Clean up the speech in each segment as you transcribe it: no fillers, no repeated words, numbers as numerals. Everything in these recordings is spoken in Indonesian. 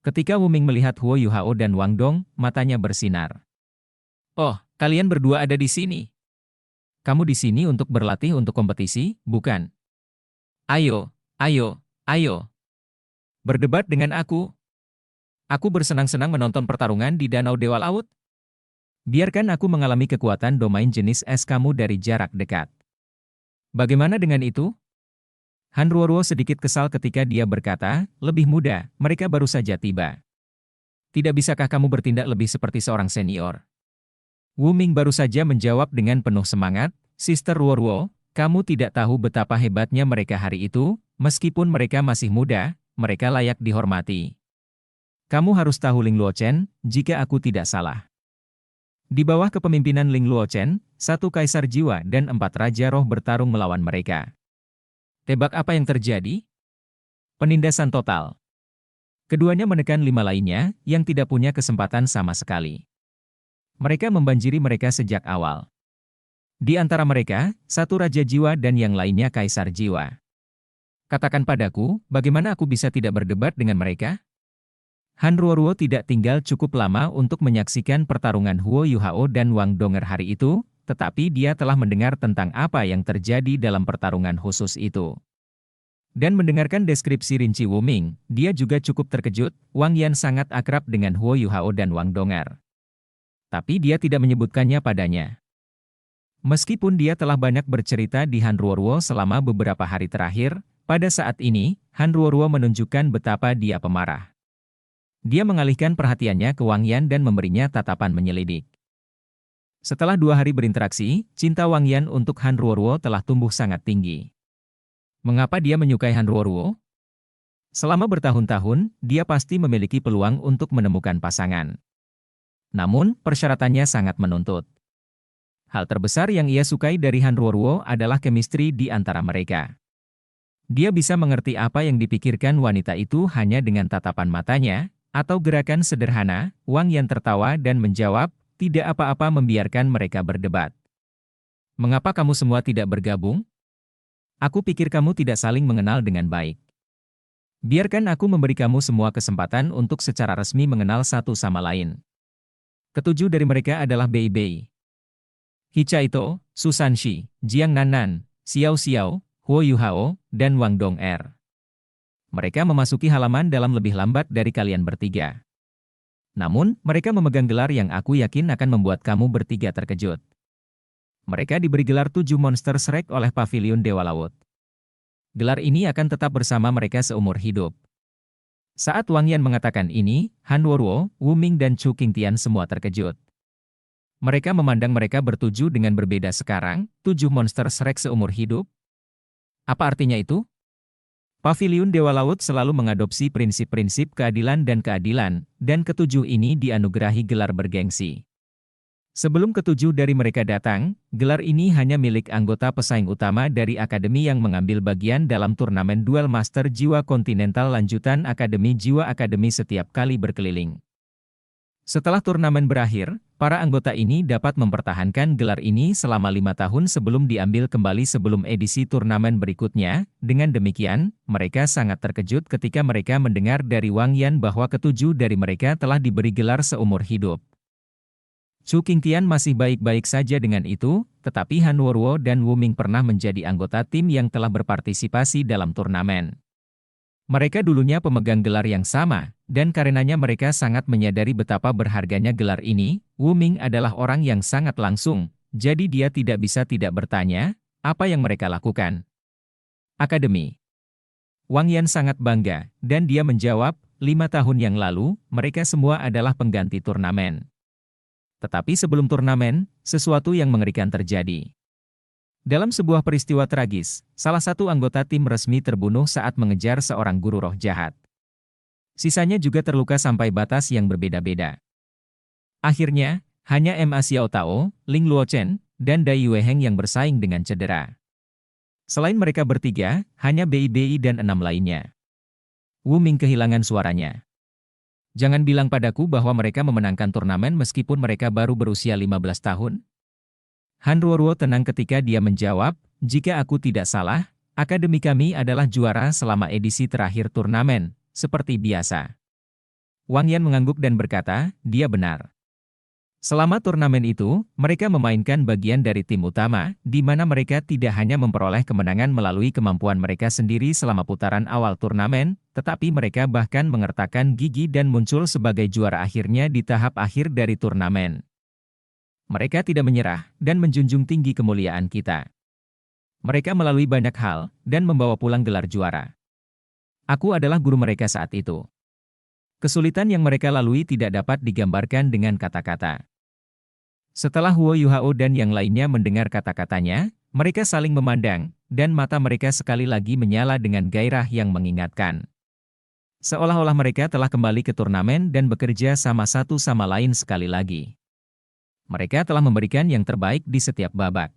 Ketika Wu Ming melihat Huo Yuhao dan Wang Dong, matanya bersinar. Oh, kalian berdua ada di sini. Kamu di sini untuk berlatih untuk kompetisi, bukan? Ayo, ayo, ayo. Berdebat dengan aku. Aku bersenang-senang menonton pertarungan di Danau Dewa Laut. Biarkan aku mengalami kekuatan domain jenis es kamu dari jarak dekat. Bagaimana dengan itu? Han Ruoruo sedikit kesal ketika dia berkata, lebih muda, mereka baru saja tiba. Tidak bisakah kamu bertindak lebih seperti seorang senior? Wu Ming baru saja menjawab dengan penuh semangat, Sister Ruoruo, kamu tidak tahu betapa hebatnya mereka hari itu, meskipun mereka masih muda, mereka layak dihormati. Kamu harus tahu Ling Luochen, jika aku tidak salah. Di bawah kepemimpinan Ling Luochen, 1 kaisar jiwa dan 4 raja roh bertarung melawan mereka. Tebak apa yang terjadi? Penindasan total. Keduanya menekan 5 lainnya, yang tidak punya kesempatan sama sekali. Mereka membanjiri mereka sejak awal. Di antara mereka, 1 raja jiwa dan yang lainnya kaisar jiwa. Katakan padaku, bagaimana aku bisa tidak berdebat dengan mereka? Han Ruoruo tidak tinggal cukup lama untuk menyaksikan pertarungan Huo Yuhao dan Wang Donger hari itu, tetapi dia telah mendengar tentang apa yang terjadi dalam pertarungan khusus itu. Dan mendengarkan deskripsi rinci Wu Ming, dia juga cukup terkejut, Wang Yan sangat akrab dengan Huo Yuhao dan Wang Donger. Tapi dia tidak menyebutkannya padanya. Meskipun dia telah banyak bercerita di Han Ruoruo selama beberapa hari terakhir, pada saat ini, Han Ruoruo menunjukkan betapa dia pemarah. Dia mengalihkan perhatiannya ke Wang Yan dan memberinya tatapan menyelidik. Setelah 2 hari berinteraksi, cinta Wang Yan untuk Han Ruoruo telah tumbuh sangat tinggi. Mengapa dia menyukai Han Ruoruo? Selama bertahun-tahun, dia pasti memiliki peluang untuk menemukan pasangan. Namun, persyaratannya sangat menuntut. Hal terbesar yang ia sukai dari Han Ruoruo adalah chemistry di antara mereka. Dia bisa mengerti apa yang dipikirkan wanita itu hanya dengan tatapan matanya, atau gerakan sederhana. Wang Yan tertawa dan menjawab, tidak apa-apa membiarkan mereka berdebat. Mengapa kamu semua tidak bergabung? Aku pikir kamu tidak saling mengenal dengan baik. Biarkan aku memberi kamu semua kesempatan untuk secara resmi mengenal satu sama lain. 7 dari mereka adalah Bei Bei, Hichaito, Susan Shi, Jiang Nannan, Xiao Xiao, Huo Yuhao, dan Wang Dong-er. Mereka memasuki halaman dalam lebih lambat dari kalian bertiga. Namun, mereka memegang gelar yang aku yakin akan membuat kamu bertiga terkejut. Mereka diberi gelar 7 monster Shrek oleh Paviliun Dewa Laut. Gelar ini akan tetap bersama mereka seumur hidup. Saat Wang Yan mengatakan ini, Han Ruoruo, Wu Ming dan Chu Qingtian semua terkejut. Mereka memandang mereka bertuju dengan berbeda sekarang, 7 monster Shrek seumur hidup. Apa artinya itu? Paviliun Dewa Laut selalu mengadopsi prinsip-prinsip keadilan, dan 7 ini dianugerahi gelar bergengsi. Sebelum 7 dari mereka datang, gelar ini hanya milik anggota pesaing utama dari Akademi yang mengambil bagian dalam turnamen Duel Master Jiwa Kontinental lanjutan Akademi Jiwa Akademi setiap kali berkeliling. Setelah turnamen berakhir, para anggota ini dapat mempertahankan gelar ini selama 5 tahun sebelum diambil kembali sebelum edisi turnamen berikutnya. Dengan demikian, mereka sangat terkejut ketika mereka mendengar dari Wang Yan bahwa 7 dari mereka telah diberi gelar seumur hidup. Chu Qingtian masih baik-baik saja dengan itu, tetapi Han Ruoruo dan Wu Ming pernah menjadi anggota tim yang telah berpartisipasi dalam turnamen. Mereka dulunya pemegang gelar yang sama, dan karenanya mereka sangat menyadari betapa berharganya gelar ini. Wu Ming adalah orang yang sangat langsung, jadi dia tidak bisa tidak bertanya, apa yang mereka lakukan. Akademi. Wang Yan sangat bangga, dan dia menjawab, 5 tahun yang lalu, mereka semua adalah pengganti turnamen. Tetapi sebelum turnamen, sesuatu yang mengerikan terjadi. Dalam sebuah peristiwa tragis, salah satu anggota tim resmi terbunuh saat mengejar seorang guru roh jahat. Sisanya juga terluka sampai batas yang berbeda-beda. Akhirnya, hanya Ma Xiao Tao, Ling Luochen, dan Dai Yueheng yang bersaing dengan cedera. Selain mereka bertiga, hanya Bei Bei dan 6 lainnya. Wu Ming kehilangan suaranya. Jangan bilang padaku bahwa mereka memenangkan turnamen meskipun mereka baru berusia 15 tahun. Han Ruoruo tenang ketika dia menjawab, jika aku tidak salah, akademi kami adalah juara selama edisi terakhir turnamen, seperti biasa. Wang Yan mengangguk dan berkata, dia benar. Selama turnamen itu, mereka memainkan bagian dari tim utama, di mana mereka tidak hanya memperoleh kemenangan melalui kemampuan mereka sendiri selama putaran awal turnamen, tetapi mereka bahkan mengertakkan gigi dan muncul sebagai juara akhirnya di tahap akhir dari turnamen. Mereka tidak menyerah, dan menjunjung tinggi kemuliaan kita. Mereka melalui banyak hal, dan membawa pulang gelar juara. Aku adalah guru mereka saat itu. Kesulitan yang mereka lalui tidak dapat digambarkan dengan kata-kata. Setelah Huo Yuhao dan yang lainnya mendengar kata-katanya, mereka saling memandang, dan mata mereka sekali lagi menyala dengan gairah yang mengingatkan. Seolah-olah mereka telah kembali ke turnamen dan bekerja sama satu sama lain sekali lagi. Mereka telah memberikan yang terbaik di setiap babak.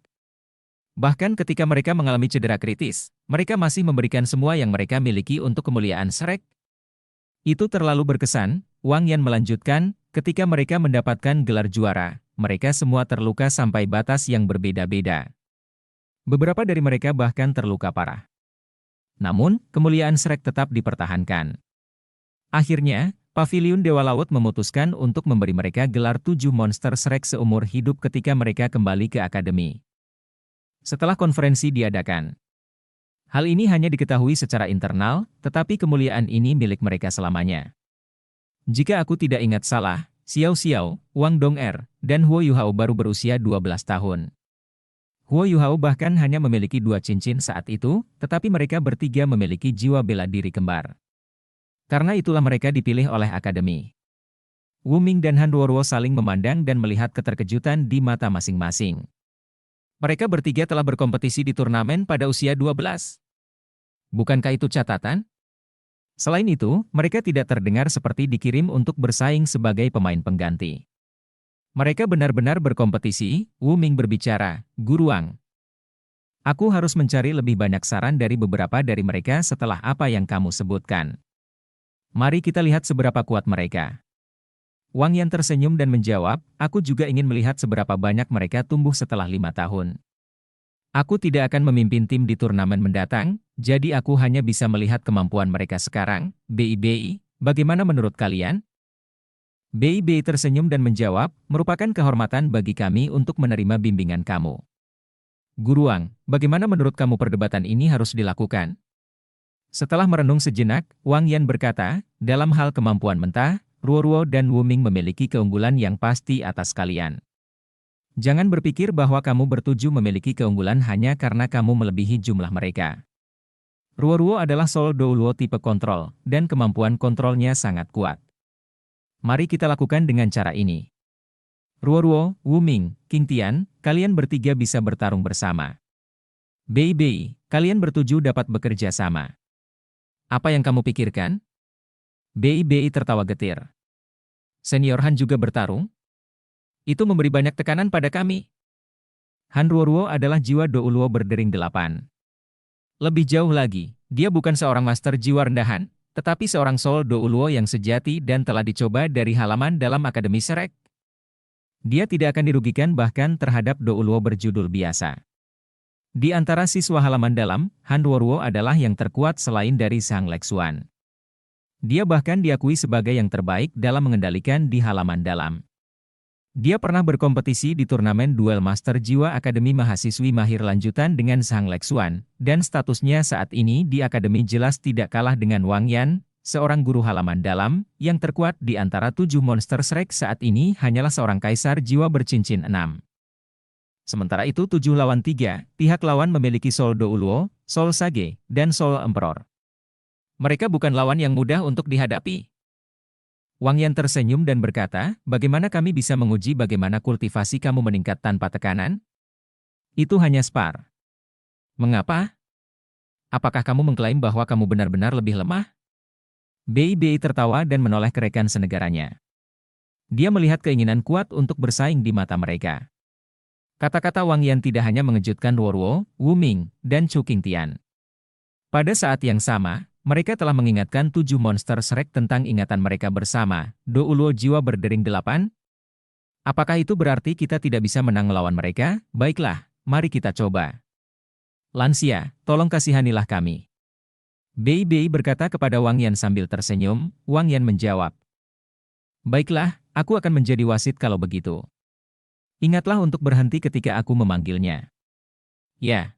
Bahkan ketika mereka mengalami cedera kritis, mereka masih memberikan semua yang mereka miliki untuk kemuliaan Shrek. Itu terlalu berkesan, Wang Yan melanjutkan, ketika mereka mendapatkan gelar juara, mereka semua terluka sampai batas yang berbeda-beda. Beberapa dari mereka bahkan terluka parah. Namun, kemuliaan Shrek tetap dipertahankan. Akhirnya, Paviliun Dewa Laut memutuskan untuk memberi mereka gelar 7 monster Shrek seumur hidup ketika mereka kembali ke akademi. Setelah konferensi diadakan, hal ini hanya diketahui secara internal, tetapi kemuliaan ini milik mereka selamanya. Jika aku tidak ingat salah, Xiao Xiao, Wang Dong'er, dan Huo Yuhao baru berusia 12 tahun. Huo Yuhao bahkan hanya memiliki 2 cincin saat itu, tetapi mereka bertiga memiliki jiwa bela diri kembar. Karena itulah mereka dipilih oleh akademi. Wu Ming dan Han Ruoruo saling memandang dan melihat keterkejutan di mata masing-masing. Mereka bertiga telah berkompetisi di turnamen pada usia 12. Bukankah itu catatan? Selain itu, mereka tidak terdengar seperti dikirim untuk bersaing sebagai pemain pengganti. Mereka benar-benar berkompetisi, Wu Ming berbicara, Guru Wang. Aku harus mencari lebih banyak saran dari beberapa dari mereka setelah apa yang kamu sebutkan. Mari kita lihat seberapa kuat mereka. Wang Yan tersenyum dan menjawab, aku juga ingin melihat seberapa banyak mereka tumbuh setelah 5 tahun. Aku tidak akan memimpin tim di turnamen mendatang, jadi aku hanya bisa melihat kemampuan mereka sekarang. BI, bagaimana menurut kalian? BI tersenyum dan menjawab, merupakan kehormatan bagi kami untuk menerima bimbingan kamu. Guru Wang, bagaimana menurut kamu perdebatan ini harus dilakukan? Setelah merenung sejenak, Wang Yan berkata, dalam hal kemampuan mentah, Ruoruo dan Wu Ming memiliki keunggulan yang pasti atas kalian. Jangan berpikir bahwa kamu bertuju memiliki keunggulan hanya karena kamu melebihi jumlah mereka. Ruoruo adalah Soul Douluo tipe kontrol, dan kemampuan kontrolnya sangat kuat. Mari kita lakukan dengan cara ini. Ruoruo, Wu Ming, King Tian, kalian bertiga bisa bertarung bersama. Bei, kalian bertuju dapat bekerja sama. Apa yang kamu pikirkan? Bei tertawa getir. Senior Han juga bertarung? Itu memberi banyak tekanan pada kami. Han Ruoruo adalah jiwa Douluo berdering 8. Lebih jauh lagi, dia bukan seorang master jiwa rendahan, tetapi seorang Soul Douluo yang sejati dan telah dicoba dari halaman dalam Akademi Shrek. Dia tidak akan dirugikan bahkan terhadap Douluo berjudul biasa. Di antara siswa halaman dalam, Han Ruoruo adalah yang terkuat selain dari Sang Lexuan. Dia bahkan diakui sebagai yang terbaik dalam mengendalikan di halaman dalam. Dia pernah berkompetisi di turnamen duel Master Jiwa Akademi Mahasiswi Mahir lanjutan dengan Sang Lexuan, dan statusnya saat ini di Akademi jelas tidak kalah dengan Wang Yan, seorang guru halaman dalam, yang terkuat di antara 7 monster Shrek saat ini hanyalah seorang kaisar jiwa bercincin 6. Sementara itu 7 lawan 3, pihak lawan memiliki Soul Douluo, Soul Sage, dan Soul Emperor. Mereka bukan lawan yang mudah untuk dihadapi. Wang Yan tersenyum dan berkata, bagaimana kami bisa menguji bagaimana kultivasi kamu meningkat tanpa tekanan? Itu hanya spar. Mengapa? Apakah kamu mengklaim bahwa kamu benar-benar lebih lemah? Bei tertawa dan menoleh ke rekan senegaranya. Dia melihat keinginan kuat untuk bersaing di mata mereka. Kata-kata Wang Yan tidak hanya mengejutkan Ruoruo, Wu Ming, dan Chu Qingtian. Pada saat yang sama, mereka telah mengingatkan 7 monster Shrek tentang ingatan mereka bersama, Douluo jiwa berdering 8. Apakah itu berarti kita tidak bisa menang melawan mereka? Baiklah, mari kita coba. Lansia, tolong kasihanilah kami. Bei berkata kepada Wang Yan sambil tersenyum. Wang Yan menjawab, Baiklah, aku akan menjadi wasit kalau begitu. Ingatlah untuk berhenti ketika aku memanggilnya. Ya.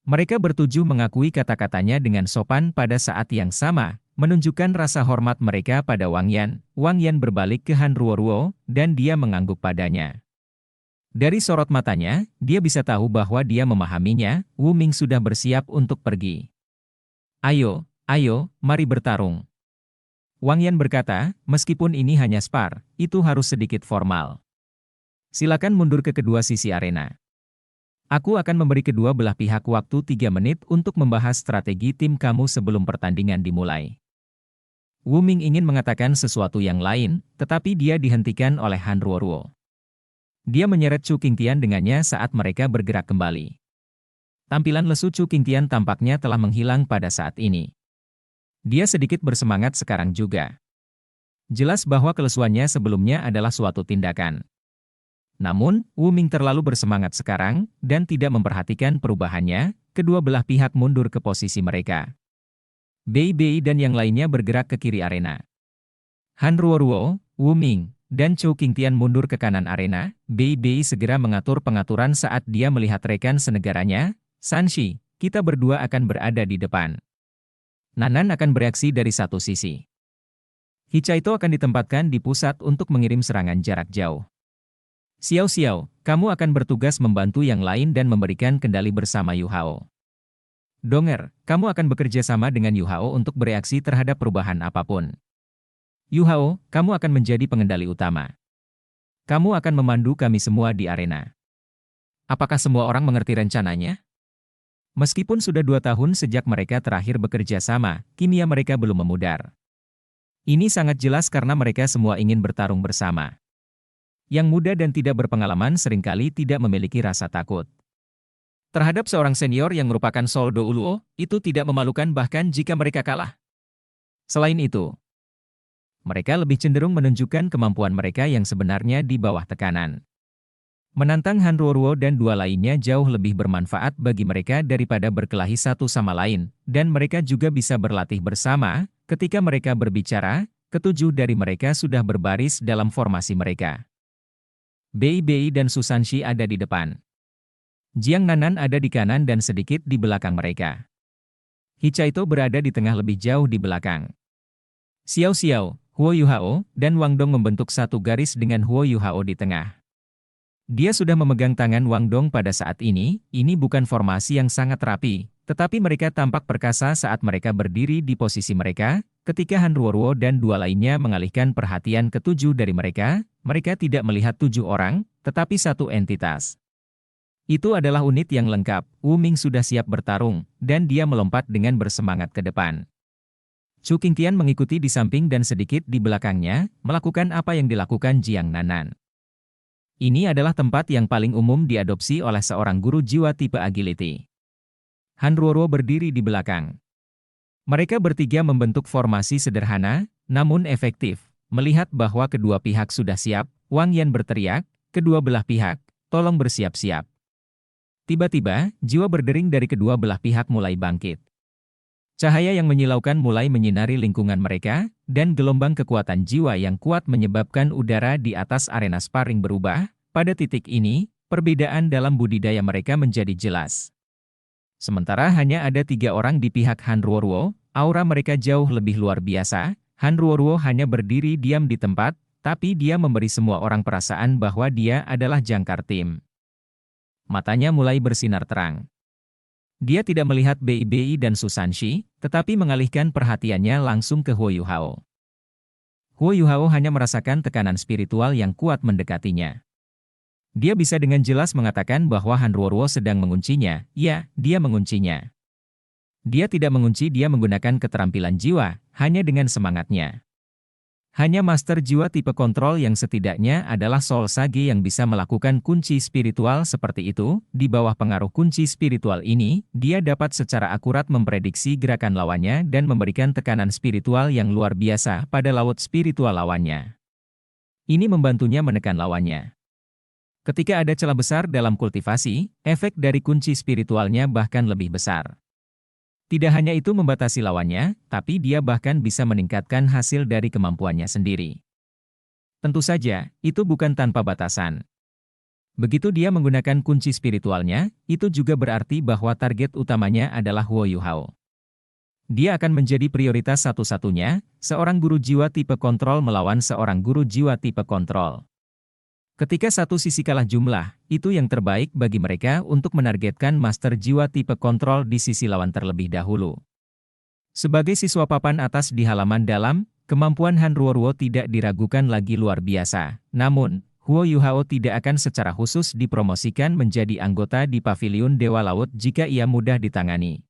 Mereka bertujuh mengakui kata-katanya dengan sopan pada saat yang sama, menunjukkan rasa hormat mereka pada Wang Yan. Wang Yan berbalik ke Han Ruoruo, dan dia mengangguk padanya. Dari sorot matanya, dia bisa tahu bahwa dia memahaminya. Wu Ming sudah bersiap untuk pergi. Ayo, mari bertarung. Wang Yan berkata, meskipun ini hanya spar, itu harus sedikit formal. Silakan mundur ke kedua sisi arena. Aku akan memberi kedua belah pihak waktu 3 menit untuk membahas strategi tim kamu sebelum pertandingan dimulai. Wu Ming ingin mengatakan sesuatu yang lain, tetapi dia dihentikan oleh Han Ruoruo. Dia menyeret Chu Qingtian dengannya saat mereka bergerak kembali. Tampilan lesu Chu Qingtian tampaknya telah menghilang pada saat ini. Dia sedikit bersemangat sekarang juga. Jelas bahwa kelesuannya sebelumnya adalah suatu tindakan. Namun, Wu Ming terlalu bersemangat sekarang, dan tidak memperhatikan perubahannya. Kedua belah pihak mundur ke posisi mereka. Bei dan yang lainnya bergerak ke kiri arena. Han Ruoruo, Wu Ming, dan Chu Qingtian mundur ke kanan arena. Bei segera mengatur pengaturan saat dia melihat rekan senegaranya. Sanshi, kita berdua akan berada di depan. Nanan akan bereaksi dari satu sisi. Hichaito akan ditempatkan di pusat untuk mengirim serangan jarak jauh. Xiao, kamu akan bertugas membantu yang lain dan memberikan kendali bersama Yu Hao. Donger, kamu akan bekerja sama dengan Yu Hao untuk bereaksi terhadap perubahan apapun. Yu Hao, kamu akan menjadi pengendali utama. Kamu akan memandu kami semua di arena. Apakah semua orang mengerti rencananya? Meskipun sudah 2 tahun sejak mereka terakhir bekerja sama, kimia mereka belum memudar. Ini sangat jelas karena mereka semua ingin bertarung bersama. Yang muda dan tidak berpengalaman seringkali tidak memiliki rasa takut. Terhadap seorang senior yang merupakan Soldo Uluo, itu tidak memalukan bahkan jika mereka kalah. Selain itu, mereka lebih cenderung menunjukkan kemampuan mereka yang sebenarnya di bawah tekanan. Menantang Han Ruoruo dan dua lainnya jauh lebih bermanfaat bagi mereka daripada berkelahi satu sama lain, dan mereka juga bisa berlatih bersama. Ketika mereka berbicara, ketujuh dari mereka sudah berbaris dalam formasi mereka. Bei dan Susanshi ada di depan. Jiang Nanan ada di kanan dan sedikit di belakang mereka. Hichaito berada di tengah lebih jauh di belakang. Xiao, Huo Yuhao, dan Wang Dong membentuk satu garis dengan Huo Yuhao di tengah. Dia sudah memegang tangan Wang Dong pada saat ini bukan formasi yang sangat rapi, tetapi mereka tampak perkasa saat mereka berdiri di posisi mereka. Ketika Han Ruoruo dan dua lainnya mengalihkan perhatian ketujuh dari mereka, mereka tidak melihat 7 orang, tetapi satu entitas. Itu adalah unit yang lengkap. Wu Ming sudah siap bertarung, dan dia melompat dengan bersemangat ke depan. Chu Qingtian mengikuti di samping dan sedikit di belakangnya, melakukan apa yang dilakukan Jiang Nanan. Ini adalah tempat yang paling umum diadopsi oleh seorang guru jiwa tipe agility. Han Ruoruo berdiri di belakang. Mereka bertiga membentuk formasi sederhana, namun efektif. Melihat bahwa kedua pihak sudah siap, Wang Yan berteriak, kedua belah pihak, tolong bersiap-siap. Tiba-tiba, jiwa berdering dari kedua belah pihak mulai bangkit. Cahaya yang menyilaukan mulai menyinari lingkungan mereka, dan gelombang kekuatan jiwa yang kuat menyebabkan udara di atas arena sparring berubah. Pada titik ini, perbedaan dalam budidaya mereka menjadi jelas. Sementara hanya ada 3 orang di pihak Han Ruoruo, aura mereka jauh lebih luar biasa. Han Ruoruo hanya berdiri diam di tempat, tapi dia memberi semua orang perasaan bahwa dia adalah jangkar tim. Matanya mulai bersinar terang. Dia tidak melihat Bei dan Susanshi, tetapi mengalihkan perhatiannya langsung ke Huo Yuhao. Huo Yuhao hanya merasakan tekanan spiritual yang kuat mendekatinya. Dia bisa dengan jelas mengatakan bahwa Han Ruoruo sedang menguncinya. Ya, dia menguncinya. Dia tidak mengunci, dia menggunakan keterampilan jiwa, hanya dengan semangatnya. Hanya master jiwa tipe kontrol yang setidaknya adalah Soul Sage yang bisa melakukan kunci spiritual seperti itu. Di bawah pengaruh kunci spiritual ini, dia dapat secara akurat memprediksi gerakan lawannya dan memberikan tekanan spiritual yang luar biasa pada laut spiritual lawannya. Ini membantunya menekan lawannya. Ketika ada celah besar dalam kultivasi, efek dari kunci spiritualnya bahkan lebih besar. Tidak hanya itu membatasi lawannya, tapi dia bahkan bisa meningkatkan hasil dari kemampuannya sendiri. Tentu saja, itu bukan tanpa batasan. Begitu dia menggunakan kunci spiritualnya, itu juga berarti bahwa target utamanya adalah Huo Yuhao. Dia akan menjadi prioritas satu-satunya, seorang guru jiwa tipe kontrol melawan seorang guru jiwa tipe kontrol. Ketika satu sisi kalah jumlah, itu yang terbaik bagi mereka untuk menargetkan master jiwa tipe kontrol di sisi lawan terlebih dahulu. Sebagai siswa papan atas di halaman dalam, kemampuan Han Ruoruo tidak diragukan lagi luar biasa. Namun, Huo Yuhao tidak akan secara khusus dipromosikan menjadi anggota di Paviliun Dewa Laut jika ia mudah ditangani.